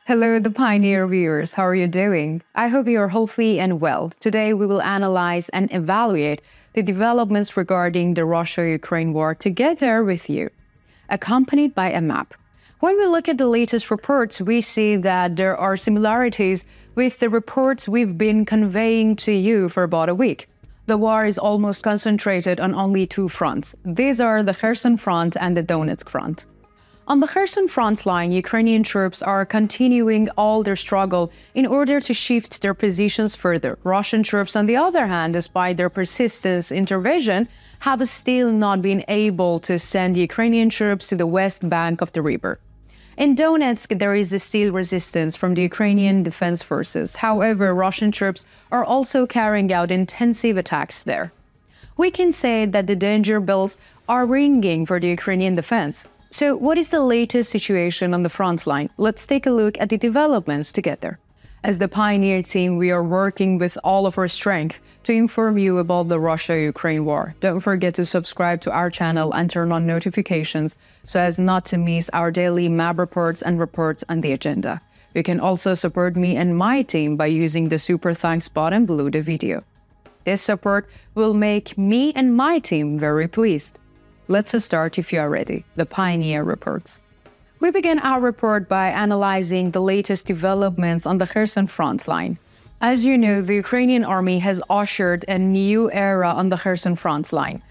Hello, the Pioneer viewers. How are you doing? I hope you are healthy and well. Today, we will analyze and evaluate the developments regarding the Russia-Ukraine war together with you, accompanied by a map. When we look at the latest reports, we see that there are similarities with the reports we've been conveying to you for about a week. The war is almost concentrated on only two fronts. These are the Kherson front and the Donetsk front. On the Kherson front line, Ukrainian troops are continuing all their struggle in order to shift their positions further. Russian troops, on the other hand, despite their persistent intervention, have still not been able to send Ukrainian troops to the west bank of the river. In Donetsk, there is still resistance from the Ukrainian defense forces. However, Russian troops are also carrying out intensive attacks there. We can say that the danger bells are ringing for the Ukrainian defense. So what is the latest situation on the front line? Let's take a look at the developments together. As the Pioneer team, we are working with all of our strength to inform you about the Russia-Ukraine war. Don't forget to subscribe to our channel and turn on notifications so as not to miss our daily map reports and reports on the agenda. You can also support me and my team by using the super thanks button below the video. This support will make me and my team very pleased. Let's start if you are ready. The Pioneer reports. We begin our report by analyzing the latest developments on the Kherson front line. As you know, the Ukrainian army has ushered a new era on the Kherson front line.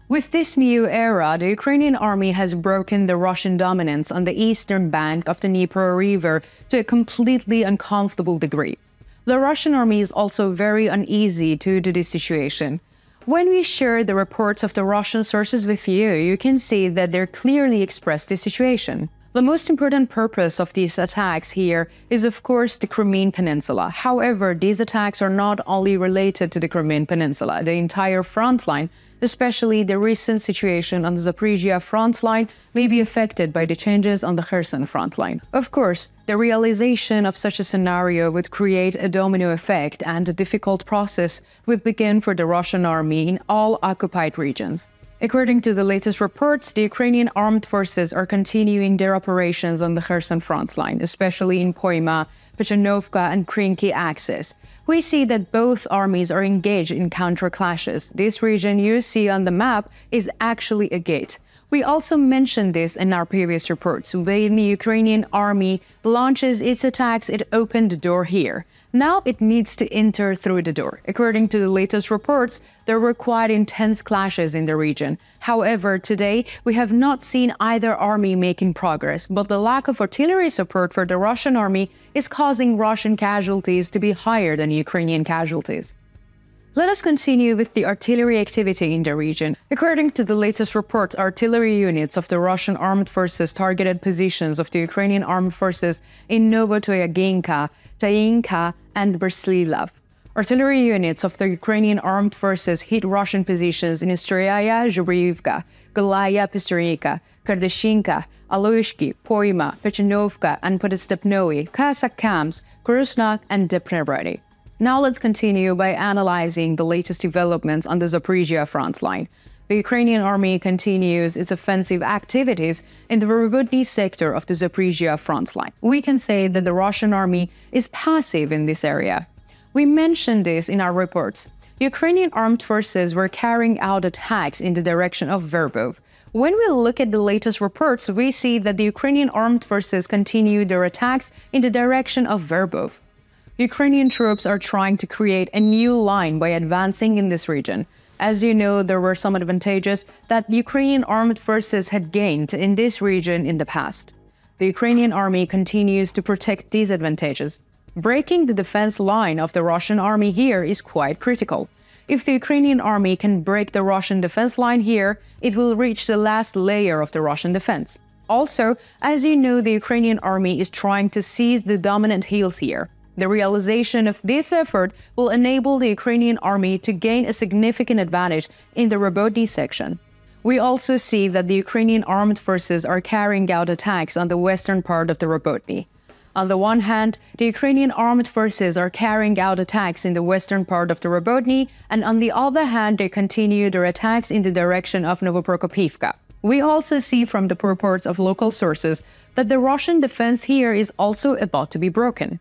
With this new era, the Ukrainian army has broken the Russian dominance on the eastern bank of the Dnipro River to a completely uncomfortable degree. The Russian army is also very uneasy due to this situation. When we share the reports of the Russian sources with you, you can see that they clearly express the situation. The most important purpose of these attacks here is, of course, the Crimean Peninsula. However, these attacks are not only related to the Crimean Peninsula. The entire front line, especially the recent situation on the Zaporizhia front line, may be affected by the changes on the Kherson front line. Of course, the realization of such a scenario would create a domino effect, and a difficult process would begin for the Russian army in all occupied regions. According to the latest reports, the Ukrainian armed forces are continuing their operations on the Kherson front line, especially in Poima, Pechenovka and Krinky axis. We see that both armies are engaged in counter-clashes. This region you see on the map is actually a gate. We also mentioned this in our previous reports. When the Ukrainian army launches its attacks, it opened the door here. Now it needs to enter through the door. According to the latest reports, there were quite intense clashes in the region. However, today, we have not seen either army making progress, but the lack of artillery support for the Russian army is causing Russian casualties to be higher than Ukrainian casualties. Let us continue with the artillery activity in the region. According to the latest reports, artillery units of the Russian armed forces targeted positions of the Ukrainian armed forces in Novotoyaginka, Tayinka, and Berslilov. Artillery units of the Ukrainian armed forces hit Russian positions in Stroyaya, Zhubrivka, Golaya, Pistoryka, Kardashinka, Aloyshki, Poima, Pechenovka, and Podestepnoe, Kazakh camps, Krusnak, and Dnipro. Now let's continue by analyzing the latest developments on the Zaporizhia front line. The Ukrainian army continues its offensive activities in the Voronezh sector of the Zaporizhia front line. We can say that the Russian army is passive in this area. We mentioned this in our reports. Ukrainian armed forces were carrying out attacks in the direction of Verbov. When we look at the latest reports, we see that the Ukrainian armed forces continue their attacks in the direction of Verbov. Ukrainian troops are trying to create a new line by advancing in this region. As you know, there were some advantages that the Ukrainian armed forces had gained in this region in the past. The Ukrainian army continues to protect these advantages. Breaking the defense line of the Russian army here is quite critical. If the Ukrainian army can break the Russian defense line here, it will reach the last layer of the Russian defense. Also, as you know, the Ukrainian army is trying to seize the dominant hills here. The realization of this effort will enable the Ukrainian army to gain a significant advantage in the Voronezh section. We also see that the Ukrainian armed forces are carrying out attacks on the western part of the Voronezh. On the one hand, the Ukrainian armed forces are carrying out attacks in the western part of the Voronezh, and on the other hand, they continue their attacks in the direction of Novoprokopivka. We also see from the reports of local sources that the Russian defense here is also about to be broken.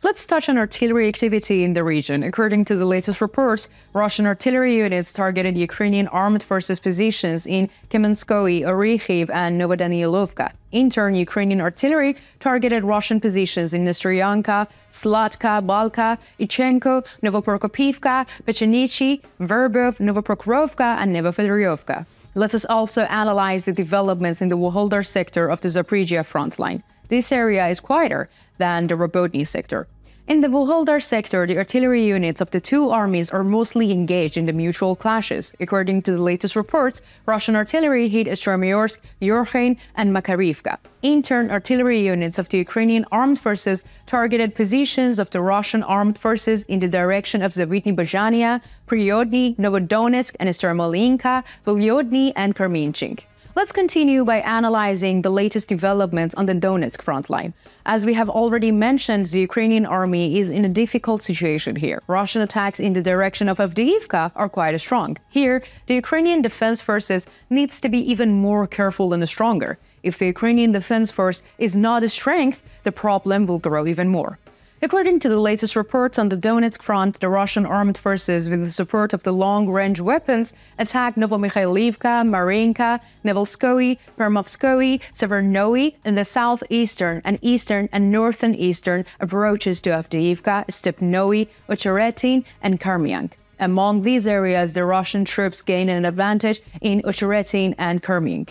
Let's touch on artillery activity in the region. According to the latest reports, Russian artillery units targeted Ukrainian armed forces positions in Kamenskoye, Orikhiv, and Novodanilovka. In turn, Ukrainian artillery targeted Russian positions in Nestroyanka, Slatka, Balka, Ichenko, Novoprokopivka, Pechenichi, Verbov, Novoprokhorovka, and Novofedorovka. Let us also analyze the developments in the Wuhldar sector of the Zaporizhia front line. This area is quieter than the Robotny sector. In the Wuhldar sector, the artillery units of the two armies are mostly engaged in the mutual clashes. According to the latest reports, Russian artillery hit Stromyorsk, Yorkhain, and Makarivka. In turn, artillery units of the Ukrainian armed forces targeted positions of the Russian armed forces in the direction of Zavitny Bozhania, Priyodny, Novodonetsk, and Starmalinka, Volyodny, and Kremenchuk. Let's continue by analyzing the latest developments on the Donetsk front line. As we have already mentioned, the Ukrainian army is in a difficult situation here. Russian attacks in the direction of Avdiivka are quite strong. Here, the Ukrainian defense forces needs to be even more careful and stronger. If the Ukrainian defense force is not a strength, the problem will grow even more. According to the latest reports on the Donetsk front, the Russian armed forces, with the support of the long-range weapons, attacked Novomikhailivka, Marinka, Nevelskoye, Permovskoye, Severnoye in the southeastern and eastern and northern eastern approaches to Avdiivka, Stepnoye, Ocheretin, and Kherson. Among these areas, the Russian troops gained an advantage in Ocheretin and Kherson.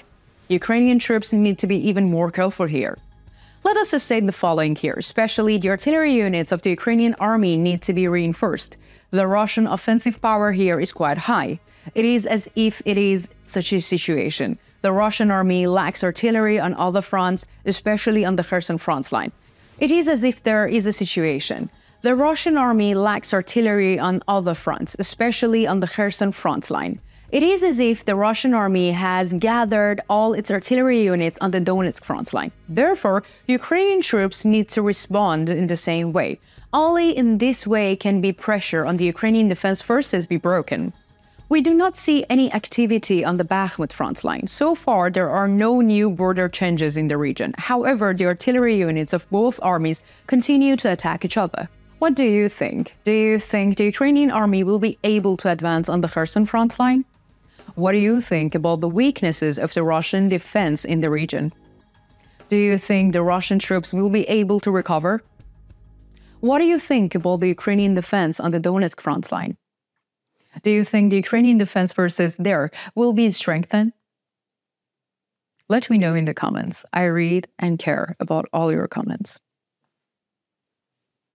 Ukrainian troops need to be even more careful here. Let us state the following here, especially the artillery units of the Ukrainian army need to be reinforced. The Russian offensive power here is quite high. It is as if it is such a situation. The Russian army lacks artillery on other fronts, especially on the Kherson front line. It is as if there is a situation. The Russian army lacks artillery on other fronts, especially on the Kherson front line. It is as if the Russian army has gathered all its artillery units on the Donetsk front line. Therefore, Ukrainian troops need to respond in the same way. Only in this way can pressure on the Ukrainian defense forces be broken. We do not see any activity on the Bakhmut front line. So far, there are no new border changes in the region. However, the artillery units of both armies continue to attack each other. What do you think? Do you think the Ukrainian army will be able to advance on the Kherson front line? What do you think about the weaknesses of the Russian defense in the region? Do you think the Russian troops will be able to recover? What do you think about the Ukrainian defense on the Donetsk front line? Do you think the Ukrainian defense forces there will be strengthened? Let me know in the comments. I read and care about all your comments.